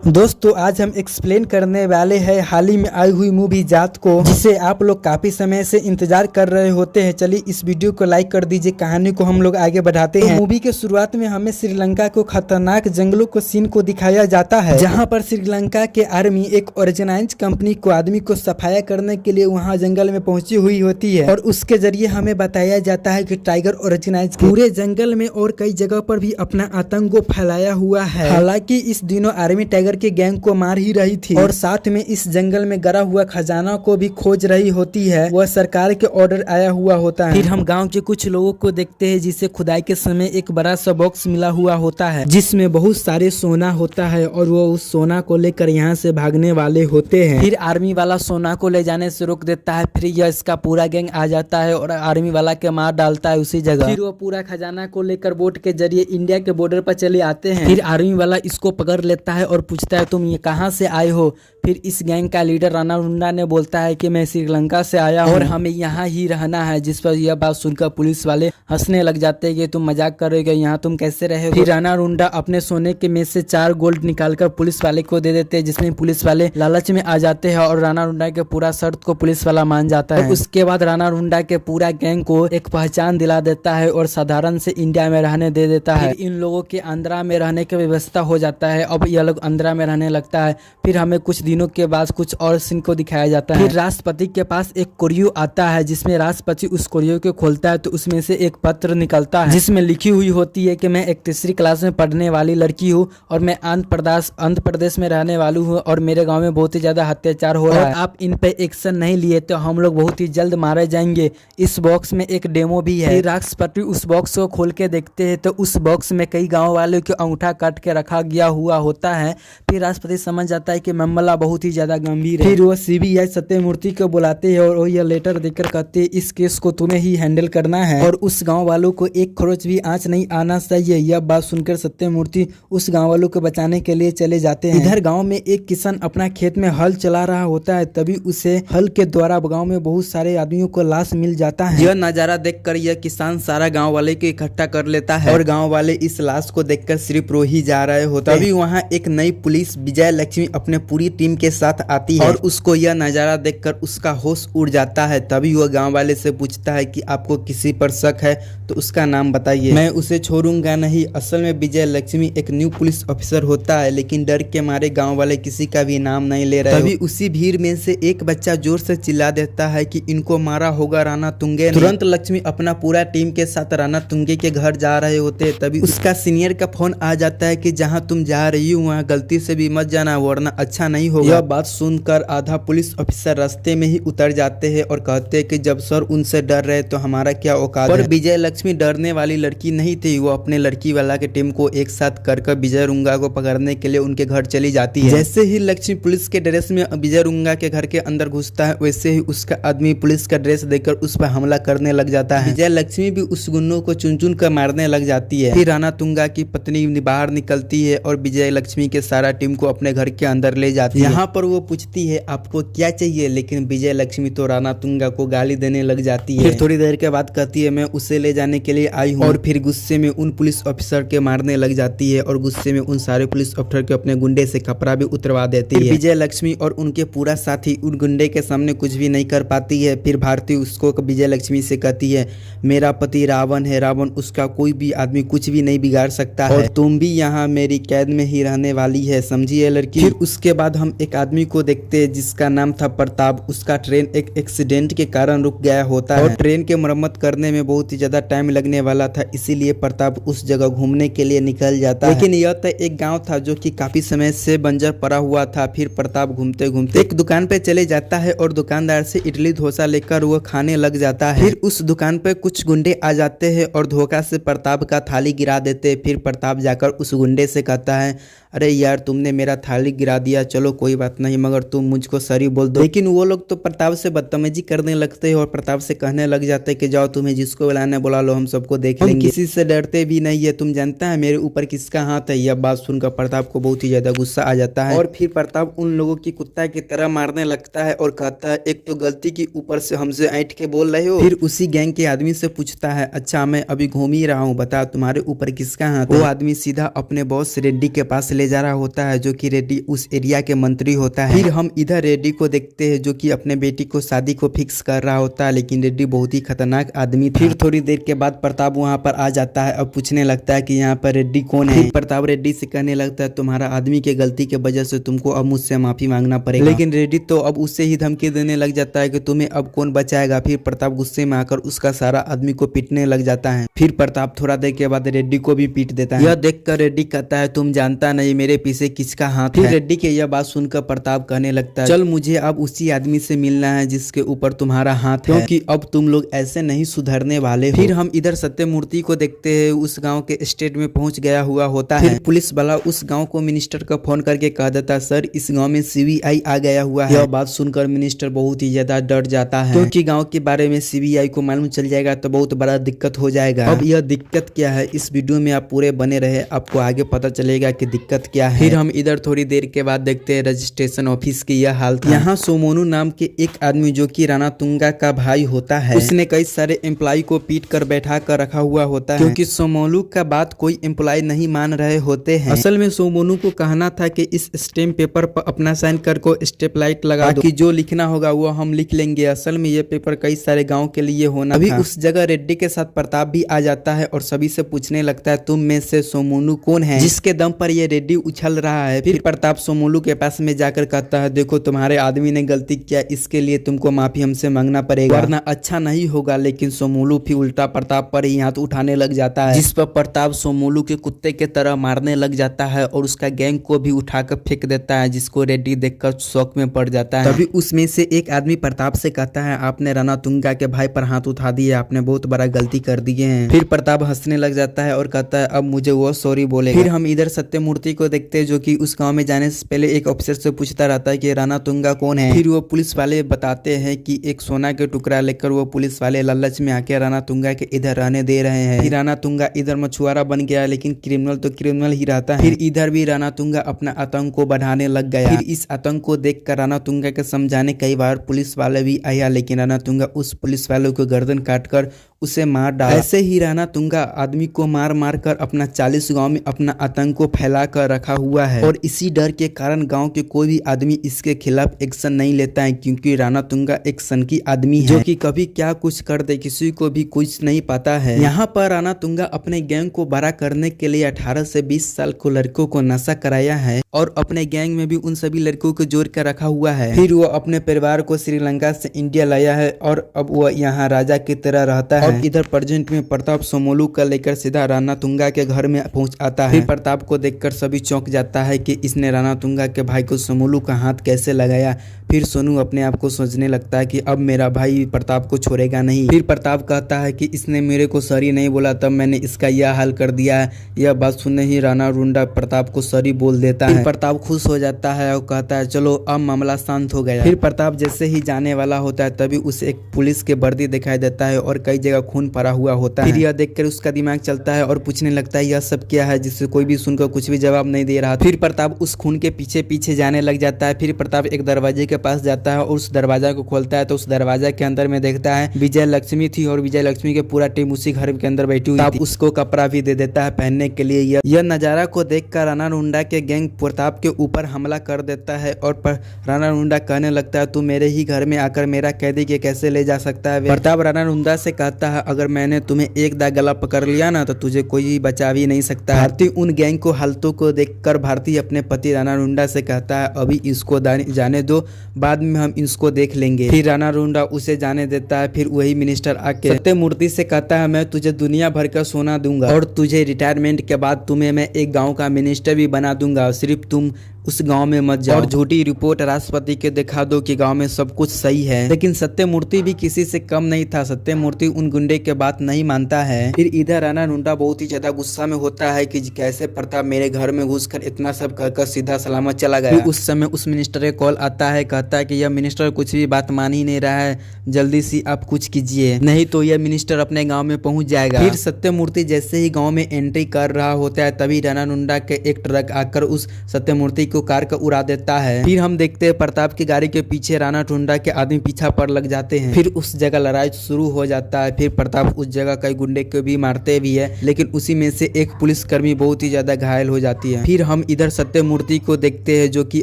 दोस्तों आज हम एक्सप्लेन करने वाले हैं हाल ही में आई हुई मूवी जाट को, जिसे आप लोग काफी समय से इंतजार कर रहे होते हैं। चलिए इस वीडियो को लाइक कर दीजिए, कहानी को हम लोग आगे बढ़ाते हैं। मूवी के शुरुआत में हमें श्रीलंका को खतरनाक जंगलों को सीन को दिखाया जाता है, जहां पर श्रीलंका के आर्मी एक ऑर्गेनाइज कंपनी को आदमी को सफाया करने के लिए वहां जंगल में पहुंची हुई होती है, और उसके जरिए हमें बताया जाता है कि टाइगर ऑर्गेनाइज पूरे जंगल में और कई जगह पर भी अपना आतंक को फैलाया हुआ है। हालांकि इस दिनों आर्मी टाइगर के गैंग को मार ही रही थी और साथ में इस जंगल में गड़ा हुआ खजाना को भी खोज रही होती है। वह सरकार के ऑर्डर आया हुआ होता है। फिर हम गांव के कुछ लोगों को देखते हैं, जिसे खुदाई के समय एक बड़ा सा बॉक्स मिला हुआ होता है, जिसमें बहुत सारे सोना होता है, और वो उस सोना को लेकर यहाँ से भागने वाले होते हैं। फिर आर्मी वाला सोना को ले जाने से रोक देता है। फिर यह इसका पूरा गैंग आ जाता है और आर्मी वाला के मार डालता है उसी जगह। फिर वो पूरा खजाना को लेकर बोट के जरिए इंडिया के बॉर्डर पर चले आते हैं। फिर आर्मी वाला इसको पकड़ लेता है और पूछता है तुम ये कहाँ से आए हो। फिर इस गैंग का लीडर राणा रुंडा ने बोलता है कि मैं श्रीलंका से आया हूँ और हमें यहाँ ही रहना है। जिस पर यह बात सुनकर पुलिस वाले हंसने लग जाते हैं कि तुम मजाक कर रहे हो, यहाँ तुम कैसे रहे। फिर राणा रुंडा अपने सोने के में से 4 गोल्ड निकालकर पुलिस वाले को दे देते हैं, जिसमें पुलिस वाले लालच में आ जाते हैं और राणा रुंडा के पूरा शर्त को पुलिस वाला मान जाता है। उसके बाद राणा रुंडा के पूरा गैंग को एक पहचान दिला देता है और साधारण से इंडिया में रहने दे देता है। इन लोगों के आंध्रा में रहने की व्यवस्था हो जाता है। अब यह लोग आंध्रा में रहने लगता है। फिर हमें कुछ दिनों के बाद कुछ और सीन को दिखाया जाता है। फिर राष्ट्रपति के पास एक कोरियो आता है, जिसमें राष्ट्रपति उस कोरियो को खोलता है तो उसमें से एक पत्र निकलता है, जिसमें लिखी हुई होती है कि मैं एक तीसरी क्लास में पढ़ने वाली लड़की हूँ और मैं आंध्र प्रदेश में रहने वाली हूँ और मेरे गाँव में बहुत ही ज्यादा अत्याचार हो रहा है। आप इन पे एक्शन नहीं लिए तो हम लोग बहुत ही जल्द मारे जाएंगे। इस बॉक्स में एक डेमो भी है। राष्ट्रपति उस बॉक्स को खोल के देखते हैं तो उस बॉक्स में कई गाँव वालों के अंगूठा काट के रखा गया हुआ होता है। फिर राष्ट्रपति समझ जाता है कि मामला बहुत ही ज्यादा गंभीर है। फिर वो सीबीआई सत्यमूर्ति को बुलाते हैं और वो यह लेटर देकर कहते हैं इस केस को तुम्हें ही हैंडल करना है और उस गांव वालों को एक खरोच भी आंच नहीं आना चाहिए। यह बात सुनकर सत्यमूर्ति उस गांव वालों को बचाने के लिए चले जाते हैं। इधर गांव में एक किसान अपना खेत में हल चला रहा होता है, तभी उसे हल के द्वारा गांव में बहुत सारे आदमियों को लाश मिल जाता है। यह नजारा देखकर यह किसान सारा गाँव वाले को इकट्ठा कर लेता है और गाँव वाले इस लाश को देखकर सिर्फ रो ही जा रहे होते हैं। तभी वहाँ एक नई पुलिस विजय लक्ष्मी अपने पूरी टीम के साथ आती है और उसको यह नजारा देखकर उसका होश उड़ जाता है। तभी वह गांव वाले से पूछता है कि आपको किसी पर शक है तो उसका नाम बताइए, मैं उसे छोड़ूंगा नहीं। असल में विजय लक्ष्मी एक न्यू पुलिस ऑफिसर होता है, लेकिन डर के मारे गांव वाले किसी का भी नाम नहीं ले रहे। तभी उसी भीड़ में से एक बच्चा जोर से चिल्ला देता है कि इनको मारा होगा राणा तुंगे। तुरंत लक्ष्मी अपना पूरा टीम के साथ राणा तुंगे के घर जा रहे होते। तभी उसका सीनियर का फोन आ जाता है कि जहाँ तुम जा रही हो वहाँ गलती से भी मत जाना वरना अच्छा नहीं होगा। यह बात सुनकर आधा पुलिस ऑफिसर रास्ते में ही उतर जाते हैं और कहते हैं कि जब सर उनसे डर रहे तो हमारा क्या औकात है। पर विजय लक्ष्मी डरने वाली लड़की नहीं थी। वो अपने लड़की वाला के टीम को एक साथ कर विजय रुंगा को पकड़ने के लिए उनके घर चली जाती है। जैसे ही लक्ष्मी पुलिस के ड्रेस में विजय रुंगा के घर के अंदर घुसता है, वैसे ही उसका आदमी पुलिस का ड्रेस देखकर उस पर हमला करने लग जाता है। विजय लक्ष्मी भी उस गुंडों को चुन चुन कर मारने लग जाती है। फिर राणा तुंगा की पत्नी बाहर निकलती है और विजय लक्ष्मी के सारा टीम को अपने घर के अंदर ले जाती है। यहाँ पर वो पूछती है आपको क्या चाहिए, लेकिन विजय लक्ष्मी तो राणा तुंगा को गाली देने लग जाती है। फिर थोड़ी देर के बाद कहती है मैं उसे ले जाने के लिए आई हूँ, और फिर गुस्से में उन पुलिस ऑफिसर के मारने लग जाती है और गुस्से में उन सारे पुलिस ऑफिसर के अपने गुंडे से कपड़ा भी उतरवा देती है। विजय लक्ष्मी और उनके पूरा साथी उन गुंडे के सामने कुछ भी नहीं कर पाती है। फिर भारती उसको विजय लक्ष्मी से कहती है मेरा पति रावण है, रावण उसका कोई भी आदमी कुछ भी नहीं बिगाड़ सकता है और तुम भी यहाँ मेरी कैद में ही रहने वाली है, समझी है लड़की। फिर उसके बाद हम एक आदमी को देखते हैं जिसका नाम था प्रताप। उसका ट्रेन एक एक्सीडेंट के कारण रुक गया होता है और ट्रेन के मरम्मत करने में बहुत ही ज्यादा टाइम लगने वाला था, इसीलिए प्रताप उस जगह घूमने के लिए निकल जाता है। लेकिन यह तो एक गांव था जो कि काफी समय से बंजर पड़ा हुआ था। फिर प्रताप घूमते घूमते एक दुकान पे चले जाता है और दुकानदार से इडली डोसा लेकर वो खाने लग जाता है। फिर उस दुकान पे कुछ गुंडे आ जाते हैं और धोखा से प्रताप का थाली गिरा देते। फिर प्रताप जाकर उस गुंडे से कहता है अरे यार तुमने मेरा थाली गिरा दिया, चलो कोई बात नहीं मगर तुम मुझको सॉरी बोल दो। लेकिन वो लोग तो प्रताप से बदतमीजी करने लगते हैं और प्रताप से कहने लग जाते हैं कि जाओ तुम्हें जिसको बुलाने बुला लो, हम सबको देख लेंगे, किसी से डरते भी नहीं है, तुम जानता है मेरे ऊपर किसका हाथ है। यह बात सुनकर प्रताप को बहुत ही ज्यादा गुस्सा आ जाता है और फिर प्रताप उन लोगों की कुत्ता की तरह मारने लगता है और कहता है एक तो गलती की ऊपर से हमसे ऐंठ के बोल रहे हो। फिर उसी गैंग के आदमी से पूछता है अच्छा मैं अभी घूम ही रहा हूँ, बता तुम्हारे ऊपर किसका हाथ है। वो आदमी सीधा अपने बॉस रेड्डी के पास ले जा रहा होता होता है जो कि रेड्डी उस एरिया के मंत्री होता है। फिर हम इधर रेड्डी को देखते हैं जो कि अपने बेटी को शादी को फिक्स कर रहा होता है, लेकिन रेड्डी बहुत ही खतरनाक आदमी था। फिर थोड़ी देर के बाद प्रताप वहाँ पर आ जाता है और पूछने लगता है कि यहाँ पर रेड्डी कौन है। फिर प्रताप रेड्डी से कहने लगता है तुम्हारा आदमी के गलती के वजह से तुमको अब मुझसे माफी मांगना पड़ेगा। लेकिन रेड्डी तो अब उससे ही धमकी देने लग जाता है कि तुम्हें अब कौन बचाएगा। फिर प्रताप गुस्से में आकर उसका सारा आदमी को पीटने लग जाता है। फिर प्रताप थोड़ा देर के बाद रेड्डी को भी पीट देता है। यह देखकर रेड्डी कहता है तुम जानता नहीं मेरे पीछे किसका हाथ है। फिर रेड्डी के यह बात सुनकर प्रताप कहने लगता है चल मुझे अब उसी आदमी से मिलना है जिसके ऊपर तुम्हारा हाथ है, क्योंकि अब तुम लोग ऐसे नहीं सुधरने वाले हो। फिर हम इधर सत्यमूर्ति को देखते हैं, उस गांव के स्टेट में पहुंच गया हुआ होता है। फिर पुलिस वाला उस गांव को मिनिस्टर का फोन करके कह देता है सर इस गांव में सीबीआई आ गया हुआ है। यह बात सुनकर मिनिस्टर बहुत ही ज्यादा डर जाता है, क्योंकि गाँव के बारे में सीबीआई को मालूम चल जाएगा तो बहुत बड़ा दिक्कत हो जाएगा। अब यह दिक्कत क्या है इस वीडियो में आप पूरे बने रहे, आपको आगे पता चलेगा कि दिक्कत क्या है। फिर हम इधर थोड़ी देर के बाद देखते हैं रजिस्ट्रेशन ऑफिस की यह हाल था। यहाँ सोमोनू नाम के एक आदमी जो कि राणा तुंगा का भाई होता है, उसने कई सारे एम्प्लॉय को पीट कर बैठा कर रखा हुआ होता है, क्योंकि सोमोनू का बात कोई एम्प्लॉय नहीं मान रहे होते हैं। असल में सोमोनू को कहना था कि इस स्टैम्प पेपर पर अपना साइन कर को स्टेप लाइट लगा दो, कि जो लिखना होगा वो हम लिख लेंगे। असल में ये पेपर कई सारे गाँव के लिए होना अभी उस जगह रेड्डी के साथ प्रताप भी आ जाता है और सभी से पूछने लगता है तुम में से सोमोनू कौन है, जिसके दम पर ये रेड्डी उछल रहा है। फिर प्रताप सोमोनू के पास में जाकर कहता है देखो तुम्हारे आदमी ने गलती किया, इसके लिए तुमको माफी हमसे मांगना पड़ेगा वरना अच्छा नहीं होगा। लेकिन सोमोनू फिर उल्टा प्रताप पर ही हाथ उठाने लग जाता है, जिस पर प्रताप सोमोनू के कुत्ते के तरह मारने लग जाता है और उसका गैंग को भी उठाकर फेंक देता है, जिसको रेड्डी देखकर शौक में पड़ जाता है। तभी उसमें से एक आदमी प्रताप से कहता है आपने राणा तुंगा के भाई पर हाथ उठा दिया, आपने बहुत बड़ा गलती कर दिए हैं। फिर प्रताप हंसने लग जाता है और कहता है अब मुझे वो सॉरी बोलेगा। फिर हम इधर सत्यमूर्ति को देखते हैं जो कि उस गांव में जाने से पहले एक ऑफिसर से पूछता रहता है कि राणा तुंगा कौन है। फिर वो पुलिस वाले बताते हैं कि एक सोना के टुकड़ा लेकर वो पुलिस वाले लालच में आके राणा तुंगा के इधर रहने दे रहे हैं। फिर राणा तुंगा इधर मछुआरा बन गया, लेकिन क्रिमिनल तो क्रिमिनल ही रहता है। फिर इधर भी राणा तुंगा अपना आतंक को बढ़ाने लग गया। फिर इस आतंक को देखकर राणा तुंगा के समझाने कई बार पुलिस वाले भी आया, लेकिन राणा तुंगा उस पुलिस वालों को गर्दन काटकर उसे मार डाला। ऐसे ही राणा तुंगा आदमी को मार मार कर अपना 40 गांव में अपना आतंक को फैला कर रखा हुआ है, और इसी डर के कारण गांव के कोई भी आदमी इसके खिलाफ एक्शन नहीं लेता है, क्योंकि राणा तुंगा एक सनकी आदमी है जो कि कभी क्या कुछ कर दे किसी को भी कुछ नहीं पता है। यहाँ पर राणा तुंगा अपने गैंग को बड़ा करने के लिए 18 से 20 साल को लड़कों को नशा कराया है और अपने गैंग में भी उन सभी लड़कों को जोड़ कर रखा हुआ है। फिर वो अपने परिवार को श्रीलंका से इंडिया लाया है और अब वो यहाँ राजा की तरह रहता है। और इधर प्रेजेंट में प्रताप सोमोनू का लेकर सीधा राणा तुंगा के घर में पहुंच आता है। फिर प्रताप को देखकर सभी चौंक जाता है कि इसने राणा तुंगा के भाई को सोमोनू का हाथ कैसे लगाया। फिर सोनू अपने आप को सोचने लगता है कि अब मेरा भाई प्रताप को छोड़ेगा नहीं। फिर प्रताप कहता है कि इसने मेरे को सॉरी नहीं बोला तब मैंने इसका यह हाल कर दिया है। यह बात सुनने ही राणा रुंडा प्रताप को सॉरी बोल देता है। प्रताप खुश हो जाता है और कहता है चलो अब मामला शांत हो गया। फिर प्रताप जैसे ही जाने वाला होता है तभी उसे एक पुलिस के वर्दी दिखाई देता है और कई जगह खून पड़ा हुआ होता है। फिर यह देखकर उसका दिमाग चलता है और पूछने लगता है यह सब क्या है, जिससे कोई भी सुनकर कुछ भी जवाब नहीं दे रहा। फिर प्रताप उस खून के पीछे पीछे जाने लग जाता है। फिर प्रताप एक दरवाजे के पास जाता है और उस दरवाजा को खोलता है तो उस दरवाजा के अंदर में देखता है विजय लक्ष्मी थी और विजय लक्ष्मी के पूरा टीम उसी घर के अंदर बैठी हुई थी। उसको कपड़ा भी दे देता है पहनने के लिए। यह नजारा को देखकर राणा रुंडा के गैंग प्रताप के ऊपर हमला कर देता है और राणा रुंडा कहने लगता है तू मेरे ही घर में आकर मेरा कैदी के कैसे ले जा सकता है। प्रताप राणा रुंडा से कहता है अगर मैंने तुम्हें एक दा गला पकड़ लिया ना तो तुझे कोई बचा भी नहीं सकता। भारती उन गैंग को हालतों को देखकर भारती अपने पति राणा रुंडा से कहता है अभी इसको जाने दो, बाद में हम इसको देख लेंगे। फिर राणा रुंडा उसे जाने देता है। फिर वही मिनिस्टर आके सत्यमूर्ति से कहता है मैं तुझे दुनिया भर का सोना दूंगा और तुझे रिटायरमेंट के बाद तुम्हें मैं एक गाँव का मिनिस्टर भी बना दूंगा, सिर्फ तुम उस गांव में मत जाओ और झूठी रिपोर्ट राष्ट्रपति के दिखा दो कि गांव में सब कुछ सही है। लेकिन सत्यमूर्ति भी किसी से कम नहीं था, सत्यमूर्ति उन गुंडे के बात नहीं मानता है। फिर इधर राणा रुंडा बहुत ही ज्यादा गुस्सा में होता है कि कैसे प्रताप मेरे घर में घुसकर इतना सब कहकर सीधा सलामत चला गया। उस समय उस मिनिस्टर का कॉल आता है, कहता है कि यह मिनिस्टर कुछ भी बात मान ही नहीं रहा है, जल्दी से आप कुछ कीजिए नहीं तो यह मिनिस्टर अपने गाँव में पहुंच जाएगा। फिर सत्यमूर्ति जैसे ही गाँव में एंट्री कर रहा होता है तभी राणा रुंडा के एक ट्रक आकर उस सत्यमूर्ति को कार का उड़ा देता है। फिर हम देखते हैं प्रताप की गाड़ी के पीछे राणा टुंडा के आदमी पीछा पर लग जाते हैं। फिर उस जगह लड़ाई शुरू हो जाता है। फिर प्रताप उस जगह कई गुंडे को भी मारते भी है, लेकिन उसी में से एक पुलिसकर्मी बहुत ही ज्यादा घायल हो जाती है। फिर हम इधर सत्यमूर्ति को देखते हैं जो कि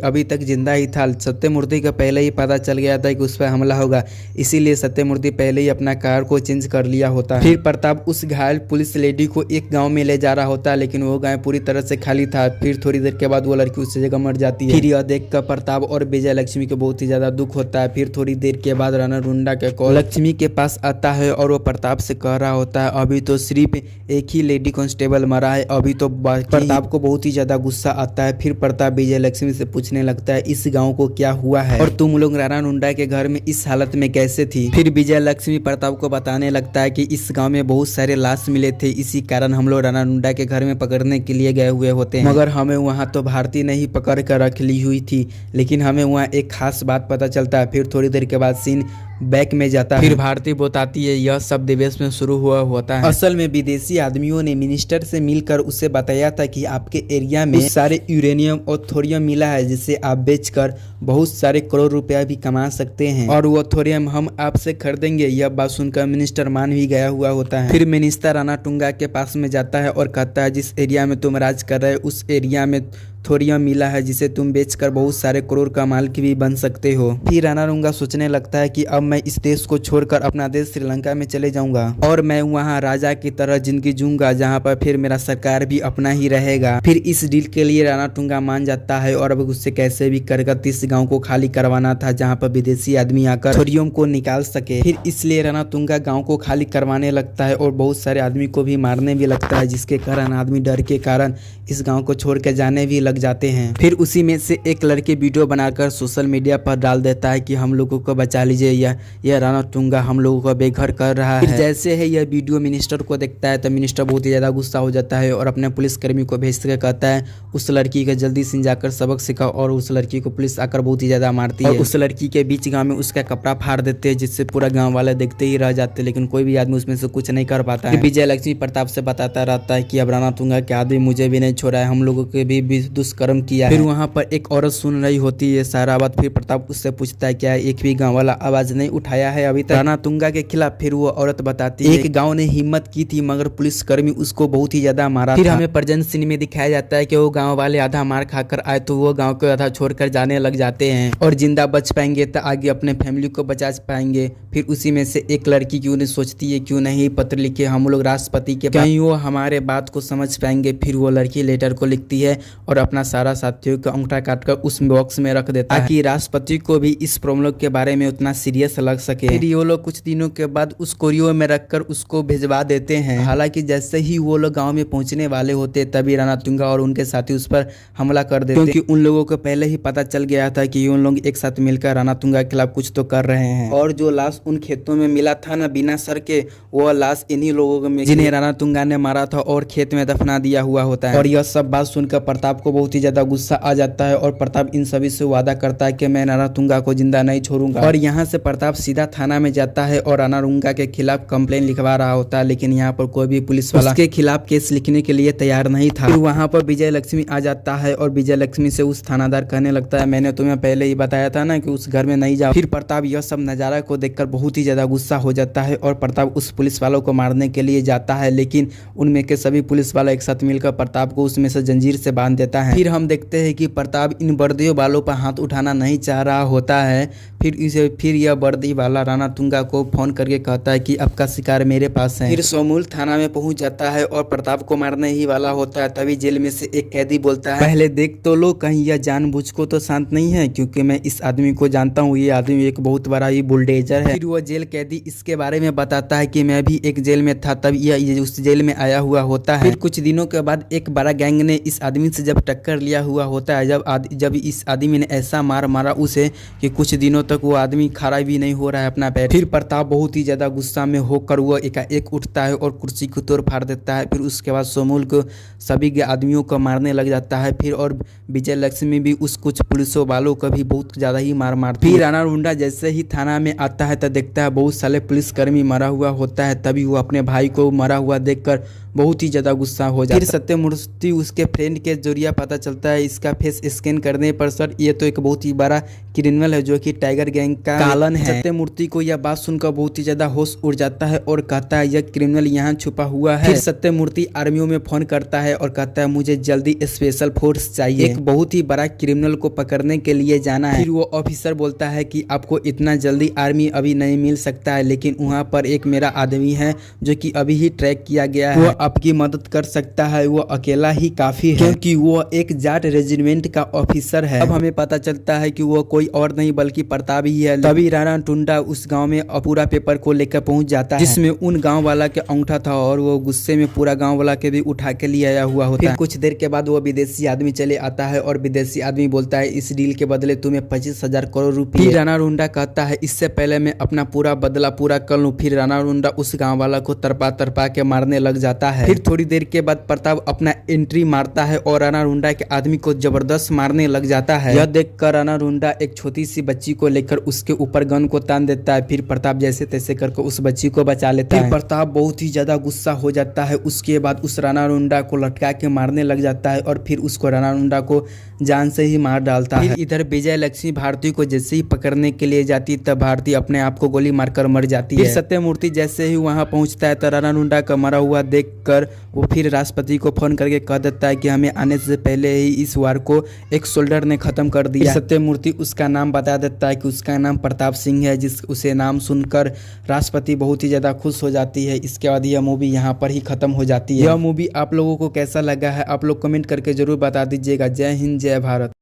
अभी तक जिंदा ही था। सत्यमूर्ति का पहले ही पता चल गया था कि उस पर हमला होगा, इसीलिए सत्यमूर्ति पहले ही अपना कार को चेंज कर लिया होता है। फिर प्रताप उस घायल पुलिस लेडी को एक गांव में ले जा रहा होता है, लेकिन वो गांव पूरी तरह से खाली था। फिर थोड़ी देर के बाद वो लड़की उस जगह मर जाती है। फिर यह देखकर प्रताप और विजय लक्ष्मी को बहुत ही ज्यादा दुख होता है। फिर थोड़ी देर के बाद राणा टुंडा का कॉल लक्ष्मी के पास आता है और वो प्रताप से कह रहा होता है अभी तो सिर्फ एक ही लेडी कांस्टेबल मरा है, अभी तो प्रताप को बहुत ही ज्यादा गुस्सा आता है। फिर प्रताप विजय लक्ष्मी से पूछने लगता है इस गाँव को क्या हुआ है और तुम लोग राणा टुंडा के घर में इस हालत में कैसे थी। फिर विजय लक्ष्मी प्रताप को बताने लगता है कि इस गांव में बहुत सारे लाश मिले थे, इसी कारण हम लोग राणा टुंडा के घर में पकड़ने के लिए गए हुए होते हैं, मगर हमें वहां तो भारती ने ही पकड़ कर रख ली हुई थी, लेकिन हमें वहां एक खास बात पता चलता है। फिर थोड़ी देर के बाद सीन बैक में जाता है। फिर भारती बताती है यह सब दिवस में शुरू हुआ होता है। असल में विदेशी आदमियों ने मिनिस्टर से मिलकर उसे बताया था कि आपके एरिया में सारे यूरेनियम और थोरियम मिला है, जिसे आप बेचकर बहुत सारे करोड़ रुपया भी कमा सकते हैं और वो थोरियम हम आपसे खरीदेंगे। यह बात सुनकर मिनिस्टर मान भी गया हुआ होता है। फिर मिनिस्टर राणा टुंगा के पास में जाता है और कहता है जिस एरिया में तुम राज कर रहे हो उस एरिया में थोरियम मिला है, जिसे तुम बेचकर बहुत सारे करोड़ का मालिक भी बन सकते हो। फिर राणा टुंगा सोचने लगता है कि अब मैं इस देश को छोड़कर अपना देश श्रीलंका में चले जाऊंगा और मैं वहां राजा की तरह जिंदगी जूंगा, जहां पर फिर मेरा सरकार भी अपना ही रहेगा। फिर इस डील के लिए राणा टुंगा मान जाता है और अब उससे कैसे भी कर इस गाँव को खाली करवाना था, जहाँ पर विदेशी आदमी आकर थोरियम को निकाल सके। फिर इसलिए राणा टुंगा गाँव को खाली करवाने लगता है और बहुत सारे आदमी को भी मारने भी लगता है, जिसके कारण आदमी डर के कारण इस गाँव को छोड़ के जाने भी लग जाते हैं। फिर उसी में से एक लड़की वीडियो बनाकर सोशल मीडिया पर डाल देता है कि हम लोगों को बचा लीजिए, यह राणा टुंगा हम लोगों को बेघर कर रहा है। जैसे ही यह वीडियो मिनिस्टर को देखता है तो मिनिस्टर बहुत ही ज्यादा गुस्सा हो जाता है और अपने पुलिसकर्मी को भेज कर कहता है उस लड़की को जल्दी से जाकर सबक सिखाओ, और उस लड़की को पुलिस आकर बहुत ही ज्यादा मारती है। उस लड़की के बीच गाँव में उसका कपड़ा फाड़ देते हैं, जिससे पूरा गाँव वाले देखते ही रह जाते, लेकिन कोई भी आदमी उसमें से कुछ नहीं कर पाता है। विजय लक्ष्मी प्रताप से बताता रहता है कि अब राणा टुंगा के आदमी मुझे भी नहीं छोड़ा है, हम लोगों के भी दुष्कर्म किया है। फिर वहाँ पर एक औरत सुन रही होती है सारा बात। फिर प्रताप उससे पूछता है क्या एक भी गाँव वाला आवाज नहीं उठाया है अभी तक राणा टुंगा के खिलाफ। फिर वो औरत बताती है एक गाँव ने हिम्मत की थी मगर पुलिसकर्मी उसको बहुत ही ज्यादा मारा। फिर हमें प्रेजेंट सीन में दिखाया जाता है कि वो गाँव वाले आधा मार खाकर आए तो वो गाँव को आधा छोड़कर जाने लग जाते हैं और जिंदा बच पाएंगे तो आगे अपने फैमिली को बचा पाएंगे। फिर उसी में से एक लड़की क्यों नहीं सोचती है क्यों नहीं पत्र लिखे हम लोग राष्ट्रपति के पास, कहीं वो हमारे बात को समझ पाएंगे। फिर वो लड़की लेटर को लिखती है और अपना सारा साथियों का अंगूठा काटकर उस बॉक्स में रख देता है ताकि राष्ट्रपति को भी इस प्रॉब्लम के बारे में उतना सीरियस लग सके। फिर ये लोग कुछ दिनों के बाद उस कोरियो में रखकर उसको भिजवा देते हैं। हालांकि जैसे ही वो लोग गांव में पहुंचने वाले होते तभी राणा टुंगा और उनके साथी उस पर हमला कर देते, क्योंकि उन लोगों को पहले ही पता चल गया था कि उन लोग एक साथ मिलकर राणा टुंगा के खिलाफ कुछ तो कर रहे हैं। और जो लाश उन खेतों में मिला था ना बिना सर के, वो लाश इन्हीं लोगों में जिन्हें राणा टुंगा ने मारा था और खेत में दफना दिया हुआ होता है। और यह सब बात सुनकर प्रताप को बहुत ही ज्यादा गुस्सा आ जाता है और प्रताप इन सभी से वादा करता है कि मैं राणा टुंगा को जिंदा नहीं छोड़ूंगा। और यहाँ से प्रताप सीधा थाना में जाता है और राणा टुंगा के खिलाफ कंप्लेन लिखवा रहा होता है, लेकिन यहाँ पर कोई भी पुलिस वाला उसके खिलाफ केस लिखने के लिए तैयार नहीं था। फिर वहाँ पर विजय लक्ष्मी आ जाता है और विजय लक्ष्मी से उस थानादार कहने लगता है मैंने तुम्हें पहले ही बताया था ना कि उस घर में नहीं जाओ। फिर प्रताप यह सब नजारा को देखकर बहुत ही ज्यादा गुस्सा हो जाता है और प्रताप उस पुलिस वालों को मारने के लिए जाता है, लेकिन उनमें के सभी पुलिस वाले एक साथ मिलकर प्रताप को उसमें से जंजीर से बांध देता है। फिर हम देखते हैं कि प्रताप इन वर्दियों वालों पर हाथ उठाना नहीं चाह रहा होता है। फिर यह वर्दी वाला राणा टुंगा को फोन करके कहता है कि आपका शिकार मेरे पास है। फिर सोमूल थाना में पहुंच जाता है और प्रताप को मारने ही वाला होता है। तभी जेल में से एक कैदी बोलता है पहले देख तो लो कहीं यह जानबूझ को तो शांत नहीं है, क्योंकि मैं इस आदमी को जानता हूँ, ये आदमी एक बहुत बड़ा ही बुलडोजर है। फिर वो जेल कैदी इसके बारे में बताता है कि मैं भी एक जेल में था तब यह उस जेल में आया हुआ होता है। फिर कुछ दिनों के बाद एक बड़ा गैंग ने इस आदमी से जब टक्कर लिया हुआ होता है, जब इस आदमी ने ऐसा मारा उसे कि कुछ दिनों तक वो आदमी खड़ा भी नहीं नहीं हो रहा है अपना बैठ। फिर प्रताप बहुत ही ज्यादा गुस्सा में होकर वो एकाएक उठता है और कुर्सी को तोड़ फाड़ देता है। फिर उसके बाद सोमूल को सभी के आदमियों को मारने लग जाता है। फिर और विजय लक्ष्मी भी उस कुछ पुलिसों वालों को भी बहुत ज्यादा ही मारती है। फिर राणा रुंडा जैसे ही थाना में आता है तो देखता है बहुत सारे पुलिसकर्मी मरा हुआ होता है। तभी वो अपने भाई को मरा हुआ देखकर बहुत ही ज्यादा गुस्सा हो जाता है। फिर सत्यमूर्ति उसके फ्रेंड के जरिए पता चलता है इसका फेस स्कैन करने पर सर ये तो एक बहुत ही बड़ा क्रिमिनल है जो कि टाइगर गैंग का कालन है। सत्यमूर्ति को यह बात सुनकर बहुत ही ज्यादा होश उड़ जाता है और कहता है यह क्रिमिनल यहाँ छुपा हुआ है। फिर सत्यमूर्ति आर्मियों में फोन करता है और कहता है मुझे जल्दी स्पेशल फोर्स चाहिए, एक बहुत ही बड़ा क्रिमिनल को पकड़ने के लिए जाना है। फिर वो ऑफिसर बोलता है कि आपको इतना जल्दी आर्मी अभी नहीं मिल सकता है, लेकिन वहाँ पर एक मेरा आदमी है जो कि अभी ही ट्रैक किया गया है, वो आपकी मदद कर सकता है, वो अकेला ही काफी है क्योंकि वो एक जाट रेजिमेंट का ऑफिसर है। अब हमें पता चलता है कि वो कोई और नहीं बल्कि प्रताप ही है। तभी राणा टुंडा उस गांव में पूरा पेपर को लेकर पहुंच जाता है जिसमें उन गांव वाला के अंगूठा था और वो गुस्से में पूरा गांव वाला के भी उठा के लिए आया हुआ होता है। कुछ देर के बाद वो विदेशी आदमी चले आता है और विदेशी आदमी बोलता है इस डील के बदले तुम्हें 25,000 करोड़ रुपए। फिर राणा रुंडा कहता है इससे पहले मैं अपना पूरा बदला पूरा कर लूं। फिर राणा रुंडा उस गाँव वाला को तरपा के मारने लग जाता है। फिर थोड़ी देर के बाद प्रताप अपना एंट्री मारता है और राणा रुंडा के आदमी को जबरदस्त मारने लग जाता है। यह देखकर राणा रुंडा एक छोटी सी बच्ची को लेकर उसके ऊपर गन को तान देता है। फिर प्रताप जैसे तैसे करके उस बच्ची को बचा लेता है। प्रताप बहुत ही ज्यादा गुस्सा हो जाता है। उसके बाद उस राणा रुंडा को लटका के मारने लग जाता है और फिर उसको राणा रुंडा को जान से ही मार डालता है। इधर विजय लक्ष्मी भारती को जैसे ही पकड़ने के लिए जाती तब भारती अपने आप को गोली मारकर मर जाती है। फिर सत्यमूर्ति जैसे ही वहां पहुंचता है तो राणा रुंडा का मरा हुआ देखकर वो फिर राष्ट्रपति को फोन करके कह देता है कि हमें आने से पहले ही इस वार को एक सोल्डर ने खत्म कर दिया। सत्यमूर्ति उसका नाम बता देता है कि उसका नाम प्रताप सिंह है। उसे नाम सुनकर राष्ट्रपति बहुत ही ज्यादा खुश हो जाती है। इसके बाद यह मूवी यहाँ पर ही खत्म हो जाती है। यह मूवी आप लोगों को कैसा लगा है आप लोग कमेंट करके जरूर बता दीजिएगा। जय हिंद जय भारत।